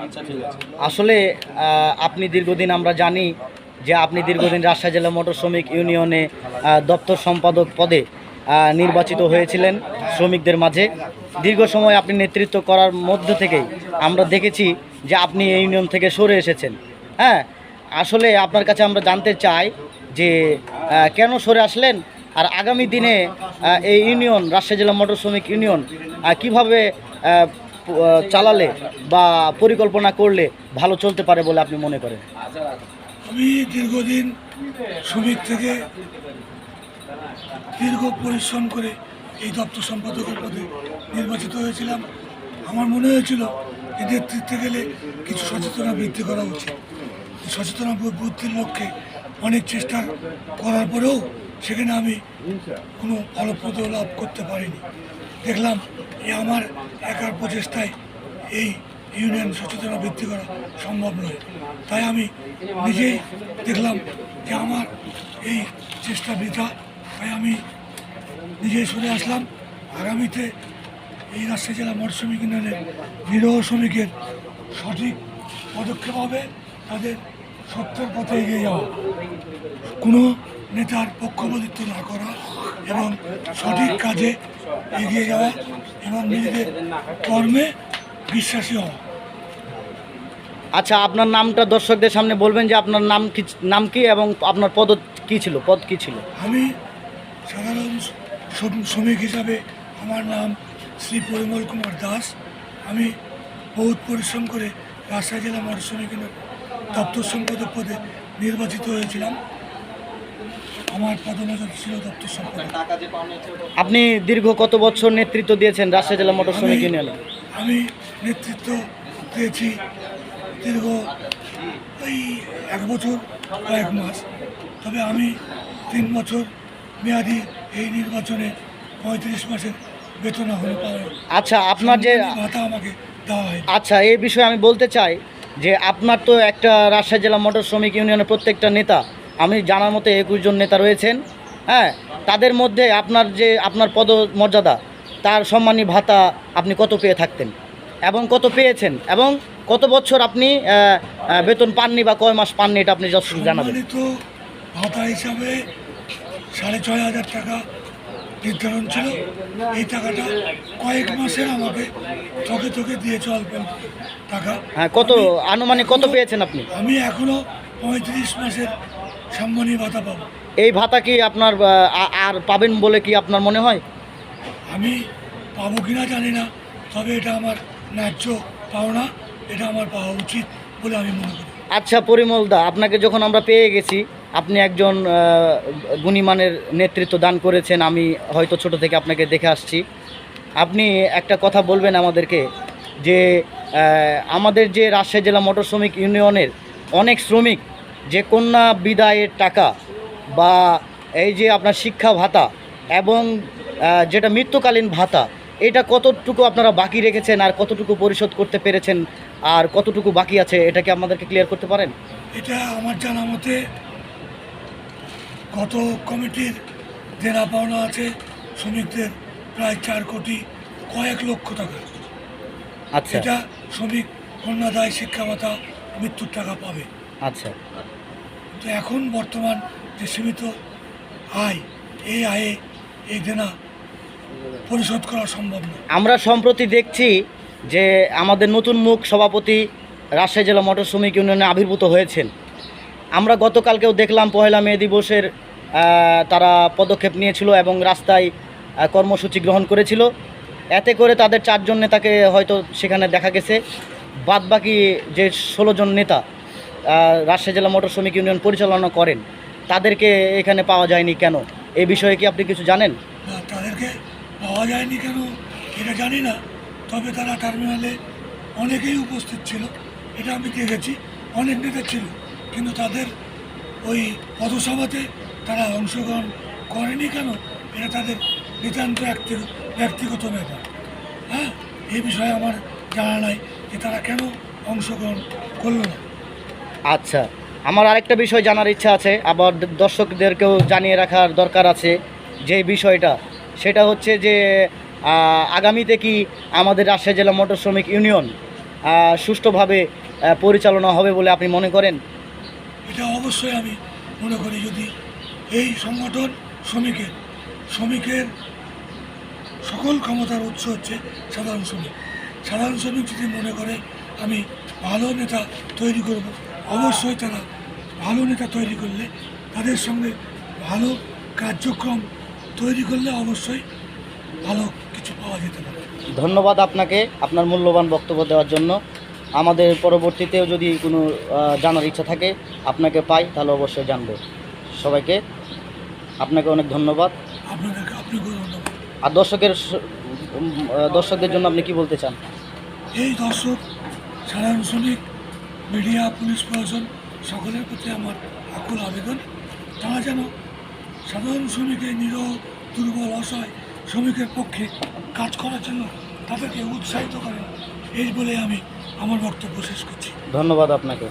আচ্ছা ঠিক আছে। আসলে আপনি দীর্ঘদিন আমরা জানি যে আপনি দীর্ঘদিন রাজশাহী জেলা মোটর শ্রমিক ইউনিয়নে দপ্তর সম্পাদক পদে নির্বাচিত হয়েছিলেন শ্রমিকদের মাঝে। দীর্ঘ সময় আপনি নেতৃত্ব করার মধ্য থেকেই আমরা দেখেছি যে আপনি এই ইউনিয়ন থেকে সরে এসেছেন। হ্যাঁ, আসলে আপনার কাছে আমরা জানতে চাই যে কেন সরে আসলেন, আর আগামী দিনে এই ইউনিয়ন রাজশাহী জেলা মোটর শ্রমিক ইউনিয়ন কিভাবে চালালে বা পরিকল্পনা করলে ভালো চলতে পারে বলে আপনি মনে করেন? আমি দীর্ঘদিন শ্রমিক থেকে দীর্ঘ পরিশ্রম করে এই দপ্তর সম্পাদকের পদে নির্বাচিত হয়েছিলাম। আমার মনে হয়েছিল যে নেতৃত্বে গেলে কিছু সচেতনতা বৃদ্ধি করা উচিত। সচেতনতা বৃদ্ধির লক্ষ্যে অনেক চেষ্টা করার পরেও সেখানে আমি কোনো ফলপ্রদ লাভ করতে পারিনি। দেখলাম যে আমার একার প্রচেষ্টায় এই ইউনিয়ন সচেতনতা বৃদ্ধি করা সম্ভব নয়। তাই আমি নিজেই দেখলাম যে আমার এই চেষ্টা বৃথা। তাই আমি নিজেই সরে আসলাম। আগামীতে এই রাজশাহী জেলা মোটর শ্রমিক ইউনিয়নের নিরহ শ্রমিকের সঠিক পদক্ষেপ হবে তাদের সত্যের পথে এগিয়ে যাওয়া, কোনো নেতার পক্ষপাতিত্ব না করা এবং সঠিক কাজে এগিয়ে যাওয়া এবং নিজেদের কর্মে বিশ্বাসী হওয়া। আচ্ছা, আপনার নামটা দর্শকদের সামনে বলবেন যে আপনার নাম কি এবং আপনার পদ কি ছিল? আমি সাধারণ শ্রমিক হিসাবে আমার নাম শ্রী পরিমল কুমার দাস। আমি বহুত পরিশ্রম করে রাজশাহী জেলা মোটর শ্রমিক দপ্তর সম্পাদক পদে নির্বাচিত হয়েছিলাম। আমার পদমর্যাদা ছিল দপ্তর সম্পাদক। আপনি দীর্ঘ কত বছর নেতৃত্ব দিয়েছেন রাজশাহী জেলা মোটর শ্রমিক ইউনিয়নে? আমি নেতৃত্ব দিয়েছি দীর্ঘ ওই 1 বছর কয়েক মাস। তবে আমি 3 বছর মেয়াদি এই নির্বাচনে 35 মাসের বেতন হলে পাওয়া। আচ্ছা, আপনার যে ভাতা আমাকে দেওয়া হয়। আচ্ছা, এই বিষয়ে আমি বলতে চাই যে আপনার তো একটা রাজশাহী জেলা মোটর শ্রমিক ইউনিয়নের প্রত্যেকটা নেতা, আমি জানার মতো 21 জন নেতা রয়েছেন। হ্যাঁ, তাদের মধ্যে আপনার পদমর্যাদা, তার সম্মানী ভাতা আপনি কত পেয়ে থাকতেন এবং কত পেয়েছেন এবং কত বছর আপনি বেতন পাননি বা কয় মাস পাননি, এটা আপনি যথেষ্ট জানাবেন। সম্মানিত ভাতা হিসাবে 6,500 টাকা নির্ধারণ ছিল। এই টাকাটা কয়েক মাসের আমাকে চোখে দিয়েছে অল্প অল্প টাকা। হ্যাঁ, কত আনুমানিক কত পেয়েছেন আপনি? আমি এখনও 35 মাসের সম্মানী ভাতা পাবো। এই ভাতা কি আপনার আর পাবেন বলে কি আপনার মনে হয়? আমি পাবো কিনা জানি না, তবে এটা আমার ন্যায্য পাওনা, এটা আমার পাওয়া উচিত বলে আমি মনে করি। আচ্ছা পরিমল দা, আপনাকে যখন আমরা পেয়ে গেছি, আপনি একজন গুণীমানের নেতৃত্ব দান করেছেন। আমি হয়তো ছোট থেকে আপনাকে দেখে আসছি। আপনি একটা কথা বলবেন আমাদেরকে যে আমাদের যে রাজশাহী জেলা মোটর শ্রমিক ইউনিয়নের অনেক শ্রমিক যে কন্যা বিদায়ের টাকা বা এই যে আপনার শিক্ষা ভাতা এবং যেটা মৃত্যুকালীন ভাতা, এটা কতটুকু আপনারা বাকি রেখেছেন আর কতটুকু পরিশোধ করতে পেরেছেন আর কতটুকু বাকি আছে, এটা কি আমাদেরকে ক্লিয়ার করতে পারেন? এটা আমার জানা মতে গত কমিটির দেনা পাওনা আছে শ্রমিকদের প্রায় 4 কোটি কয়েক লক্ষ টাকা। আচ্ছা এটা শ্রমিক কন্যাদায় শিক্ষা ভাতা মৃত্যুর টাকা পাবে। আচ্ছা, তো এখন বর্তমান যে সীমিত আয়, এই আয়ে এই দেনা পরিশোধ করা সম্ভব নয়। আমরা সম্প্রতি দেখছি যে আমাদের নতুন মুখ সভাপতি রাজশাহী জেলা মোটর শ্রমিক ইউনিয়নে আবির্ভূত হয়েছেন। আমরা গতকালকেও দেখলাম 1 মে দিবসের তারা পদক্ষেপ নিয়েছিল এবং রাস্তায় কর্মসূচি গ্রহণ করেছিল। এতে করে তাদের 4 জন নেতাকে হয়তো সেখানে দেখা গেছে। বাদবাকি যে 16 জন নেতা রাজশাহী জেলা মোটর শ্রমিক ইউনিয়ন পরিচালনা করেন, তাদেরকে এখানে পাওয়া যায়নি কেন? এই বিষয়ে কি আপনি কিছু জানেন? না, তাদেরকে পাওয়া যায়নি কেন এটা জানি না, তবে তারা টার্মিনালে অনেকেই উপস্থিত ছিল, এটা আমি দেখেছি। অনেক নেতা ছিল, কিন্তু তাদের ওই পথসভাতে তারা অংশগ্রহণ করেনি কেন, এটা তাদের নিতান্ত ব্যক্তিগত ব্যাপার। হ্যাঁ, এই বিষয়ে আমার জানা নাই যে তারা কেন অংশগ্রহণ করলো না। আচ্ছা, আমার আরেকটা বিষয় জানার ইচ্ছা আছে, আবার দর্শকদেরকেও জানিয়ে রাখার দরকার আছে যে বিষয়টা, সেটা হচ্ছে যে আগামীতে কি আমাদের রাজশাহী জেলা মোটর শ্রমিক ইউনিয়ন সুষ্ঠুভাবে পরিচালনা হবে বলে আপনি মনে করেন? এটা অবশ্যই আমি মনে করি, যদি এই সংগঠন শ্রমিকের সকল ক্ষমতার উৎস হচ্ছে সাধারণ শ্রমিক যদি মনে করে আমি ভালো নেতা তৈরি করব, অবশ্যই তারা ভালো নেতা তৈরি করলে, তাদের সঙ্গে ভালো কার্যক্রম তৈরি করলে অবশ্যই ভালো কিছু পাওয়া যেতে পারে। ধন্যবাদ আপনাকে আপনার মূল্যবান বক্তব্য দেওয়ার জন্য। আমাদের পরবর্তীতেও যদি কোনো জানার ইচ্ছা থাকে আপনাকে পাই তাহলে অবশ্যই জানবো। সবাইকে আপনাকে অনেক ধন্যবাদ। আপনাকেও ধন্যবাদ। আর দর্শকদের জন্য আপনি কি বলতে চান? এই দর্শক, সাধারণ শ্রমিক, মিডিয়া, পুলিশ প্রশাসন সকলের প্রতি আমার আকুল আবেদন, তারা যেন সাধারণ শ্রমিকের নিরহ, দুর্বল, অসহায় শ্রমিকের পক্ষে কাজ করার জন্য তাদেরকে উৎসাহিত করেন, এই বলে আমি আমার বক্তব্য শেষ করছি। ধন্যবাদ আপনাকে।